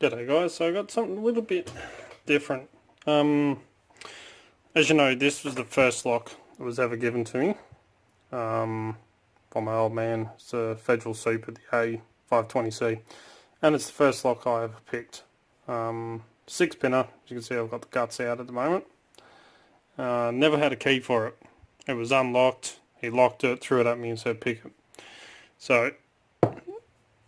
G'day guys, so I got something a little bit different. As you know, this was the first lock that was ever given to me from my old man. It's a Federal Super, the A520C, and it's the first lock I ever picked. 6-pinner, as you can see I've got the guts out at the moment. Never had a key for it. It was unlocked, he locked it, threw it at me and said pick it. So,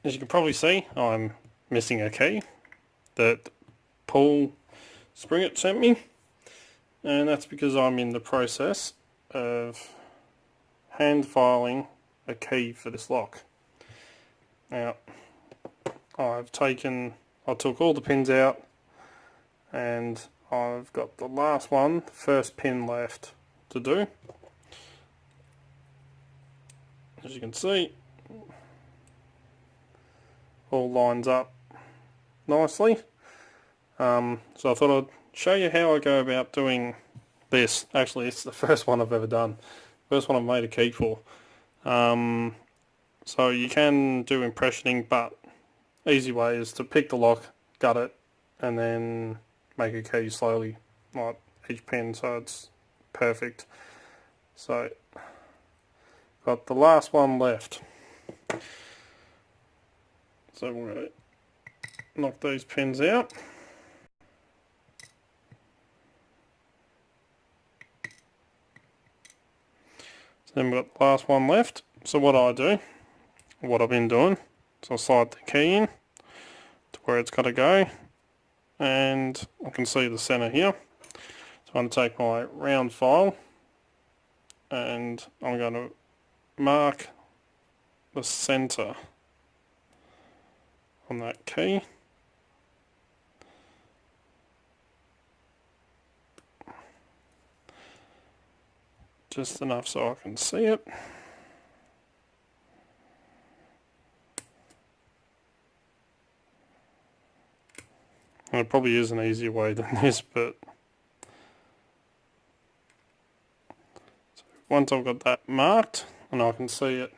as you can probably see, I'm missing a key that Paul Springett sent me, and that's because I'm in the process of hand filing a key for this lock. Now, I took all the pins out, and I've got the last one, the first pin left to do. As you can see, all lines up nicely. So I thought I'd show you how I go about doing this. Actually, it's the first one I've ever done. First one I've made a key for. So you can do impressioning, but easy way is to pick the lock, gut it, and then make a key slowly, like each pin, so it's perfect. So, got the last one left. So we're going to knock these pins out. So then we've got the last one left. So what I've been doing, so I'll slide the key in to where it's got to go, and I can see the center here. So I'm going to take my round file and I'm going to mark the center on that key. Just enough so I can see it. And it probably is an easier way than this, but so once I've got that marked and I can see it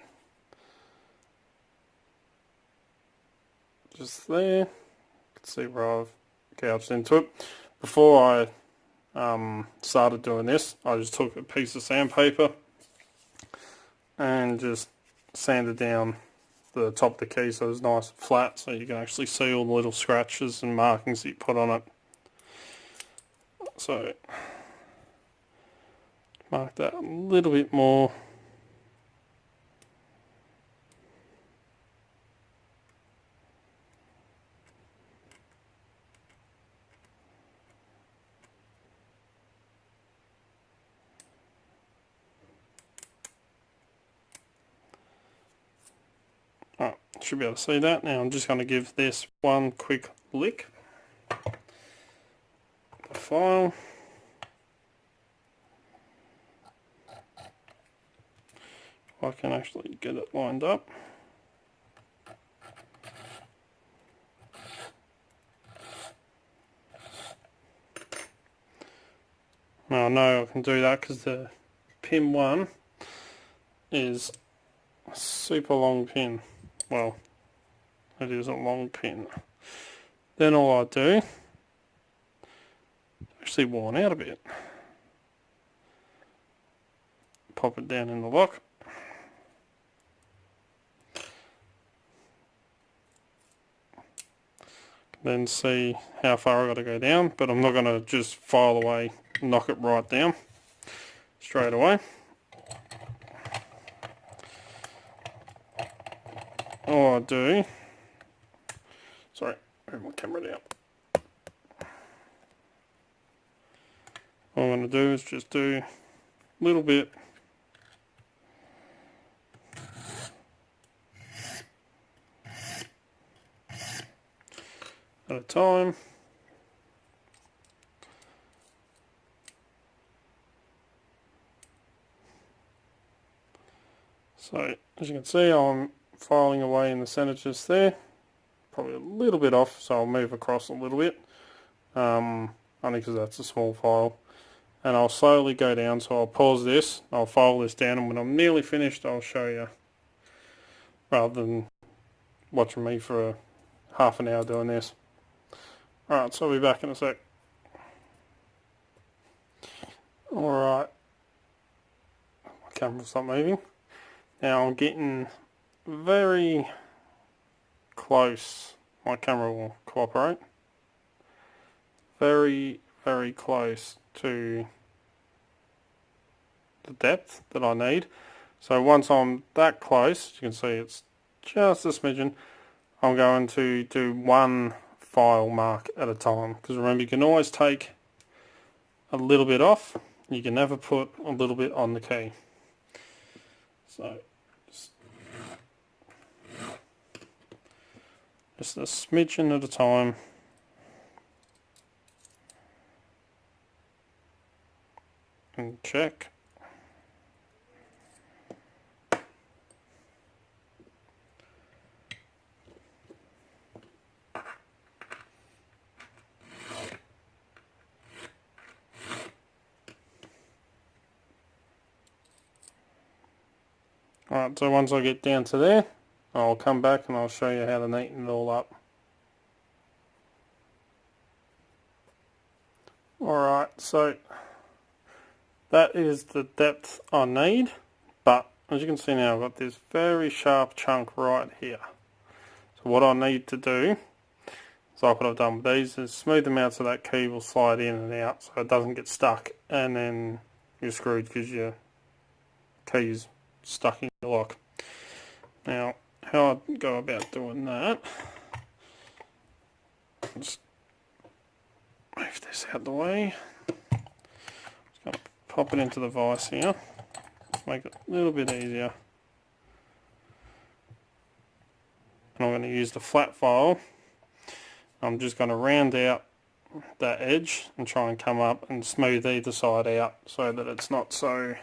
just there, you can see where I've gouged into it. Before I started doing this, I just took a piece of sandpaper and just sanded down the top of the key so it's nice and flat, so you can actually see all the little scratches and markings that you put on it. So mark that a little bit more. Alright, should be able to see that. Now I'm just going to give this one quick lick. The file. I can actually get it lined up. Now I know I can do that because the pin 1 is a super long pin. Well, it is a long pin. Then all I do, actually worn out a bit, pop it down in the lock. Then see how far I've got to go down, but I'm not going to just file away and knock it right down straight away. All I do, sorry, move my camera down. All I'm going to do is just do a little bit at a time. So as you can see, I'm filing away in the center just there, probably a little bit off, so I'll move across a little bit, only because that's a small file, and I'll slowly go down. So I'll pause this, I'll file this down, and when I'm nearly finished I'll show you, rather than watching me for half an hour doing this. Alright, so I'll be back in a sec. Alright, my camera will stop moving. Now I'm getting very close. My camera will cooperate. Very, very close to the depth that I need. So once I'm that close, you can see it's just a smidgen, I'm going to do one file mark at a time, because remember, you can always take a little bit off, you can never put a little bit on the key. So just a smidgen at a time. And check. Alright, so once I get down to there, I'll come back and I'll show you how to neaten it all up. Alright, so that is the depth I need, but as you can see now, I've got this very sharp chunk right here. So what I need to do, so like what I've done with these, is smooth them out so that key will slide in and out so it doesn't get stuck, and then you're screwed because your key's stuck in your lock. Now, how I go about doing that, just move this out the way. Just going to pop it into the vise here, make it a little bit easier. And I'm going to use the flat file. I'm just going to round out that edge and try and come up and smooth either side out so that it's not so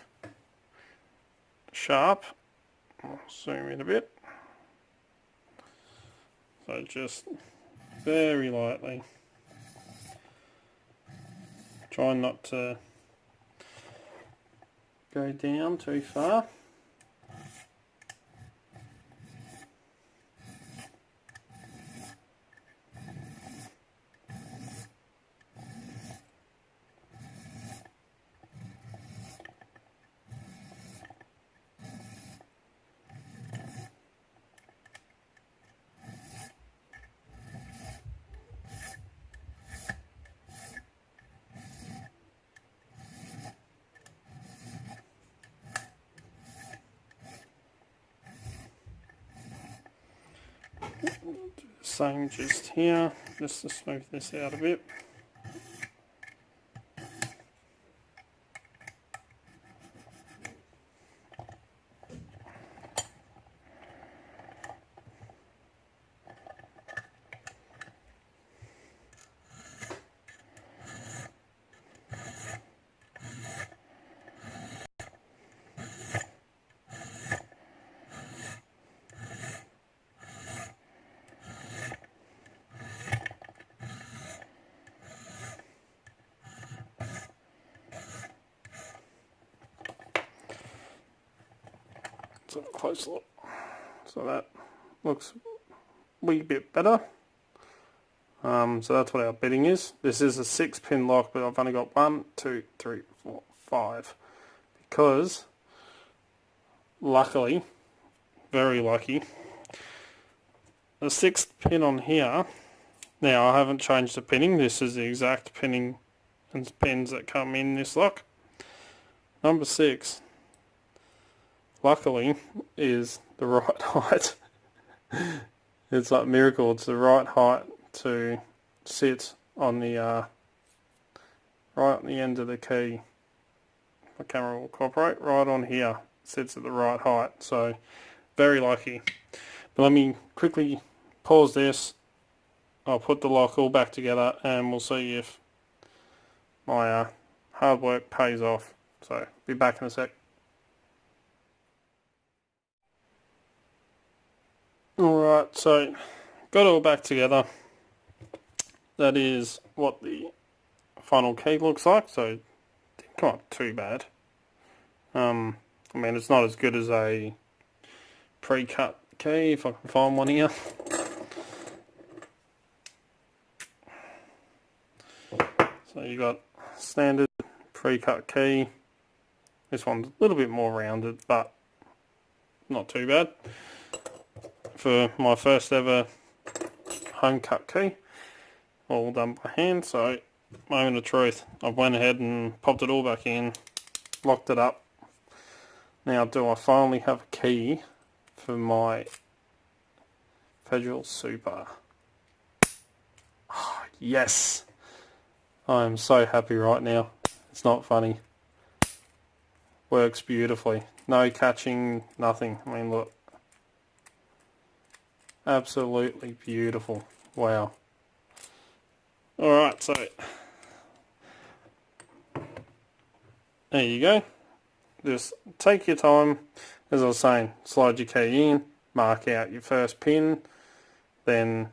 sharp. I'll zoom in a bit. So just very lightly. Try not to go down too far. Do the same just here, just to smooth this out a bit. So a close look. So that looks a wee bit better. So that's what our bitting is. This is a 6-pin lock, but I've only got 1, 2, 3, 4, 5. Because, luckily, very lucky, the 6th pin on here, now I haven't changed the pinning, this is the exact pinning and pins that come in this lock. Number 6, luckily, is the right height. It's like a miracle, it's the right height to sit on the right on the end of the key. My camera will cooperate. Right on here, sits at the right height. So very lucky. But let me quickly pause this. I'll put the lock all back together, and we'll see if my hard work pays off. So be back in a sec. Alright, so got it all back together. That is what the final key looks like, so it didn't come up too bad. I mean, it's not as good as a pre-cut key, if I can find one here. So you got standard pre-cut key. This one's a little bit more rounded, but not too bad for my first ever home cut key, all done by hand. So moment of truth, I went ahead and popped it all back in, locked it up. Now do I finally have a key for my Federal Super? Oh, yes, I am so happy right now. It's not funny. Works beautifully, no catching, nothing. I mean, look, absolutely beautiful. Wow. Alright, so there you go. Just take your time. As I was saying, slide your key in, mark out your first pin, then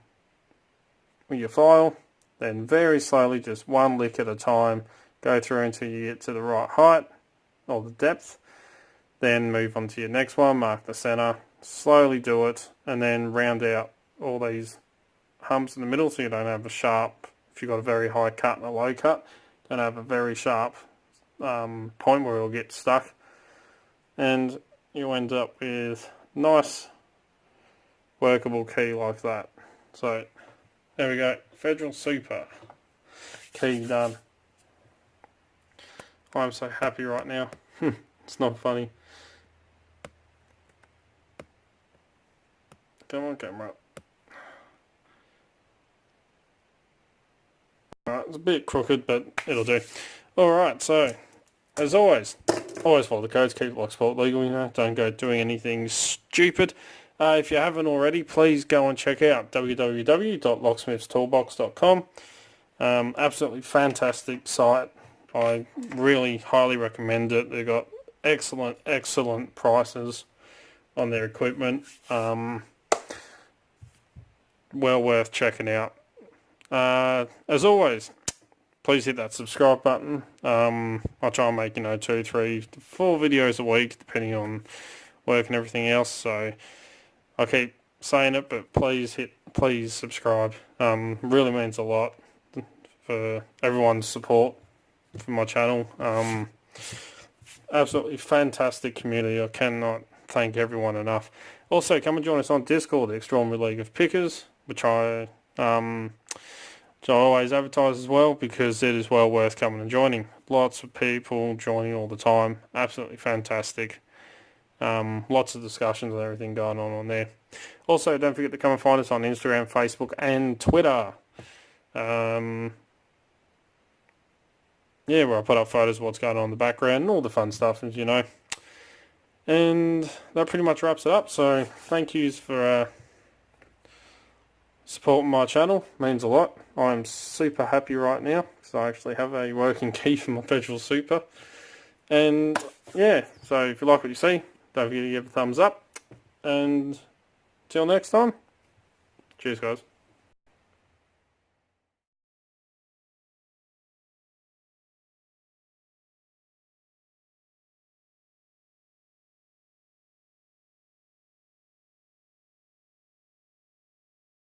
with your file, then very slowly, just one lick at a time, go through until you get to the right height or the depth. Then move on to your next one, mark the center, slowly do it, and then round out all these humps in the middle so you don't have a sharp, if you've got a very high cut and a low cut, don't have a very sharp point where it'll get stuck, and you end up with nice workable key like that. So there we go, Federal Super key done. I'm so happy right now. It's not funny. Come on, camera. Alright, it's a bit crooked, but it'll do. Alright, so as always follow the codes, keep Locksport legal, you know, don't go doing anything stupid. If you haven't already, please go and check out www.locksmithstoolbox.com. Absolutely fantastic site. I really highly recommend it. They've got excellent prices on their equipment. Well worth checking out. As always, please hit that subscribe button. I try and make 2, 3, 4 videos a week depending on work and everything else, so I keep saying it, but please subscribe. Really means a lot for everyone's support for my channel. Absolutely fantastic community. I cannot thank everyone enough. Also, come and join us on Discord, the Extraordinary League of Pickers, which I always advertise as well, because it is well worth coming and joining. Lots of people joining all the time. Absolutely fantastic. Lots of discussions and everything going on there. Also, don't forget to come and find us on Instagram, Facebook and Twitter. Yeah, where I put up photos of what's going on in the background and all the fun stuff, as you know. And that pretty much wraps it up. So thank yous for supporting my channel. Means a lot. I'm super happy right now because I actually have a working key for my Federal Super. And yeah, so if you like what you see, don't forget to give a thumbs up. And till next time, cheers guys.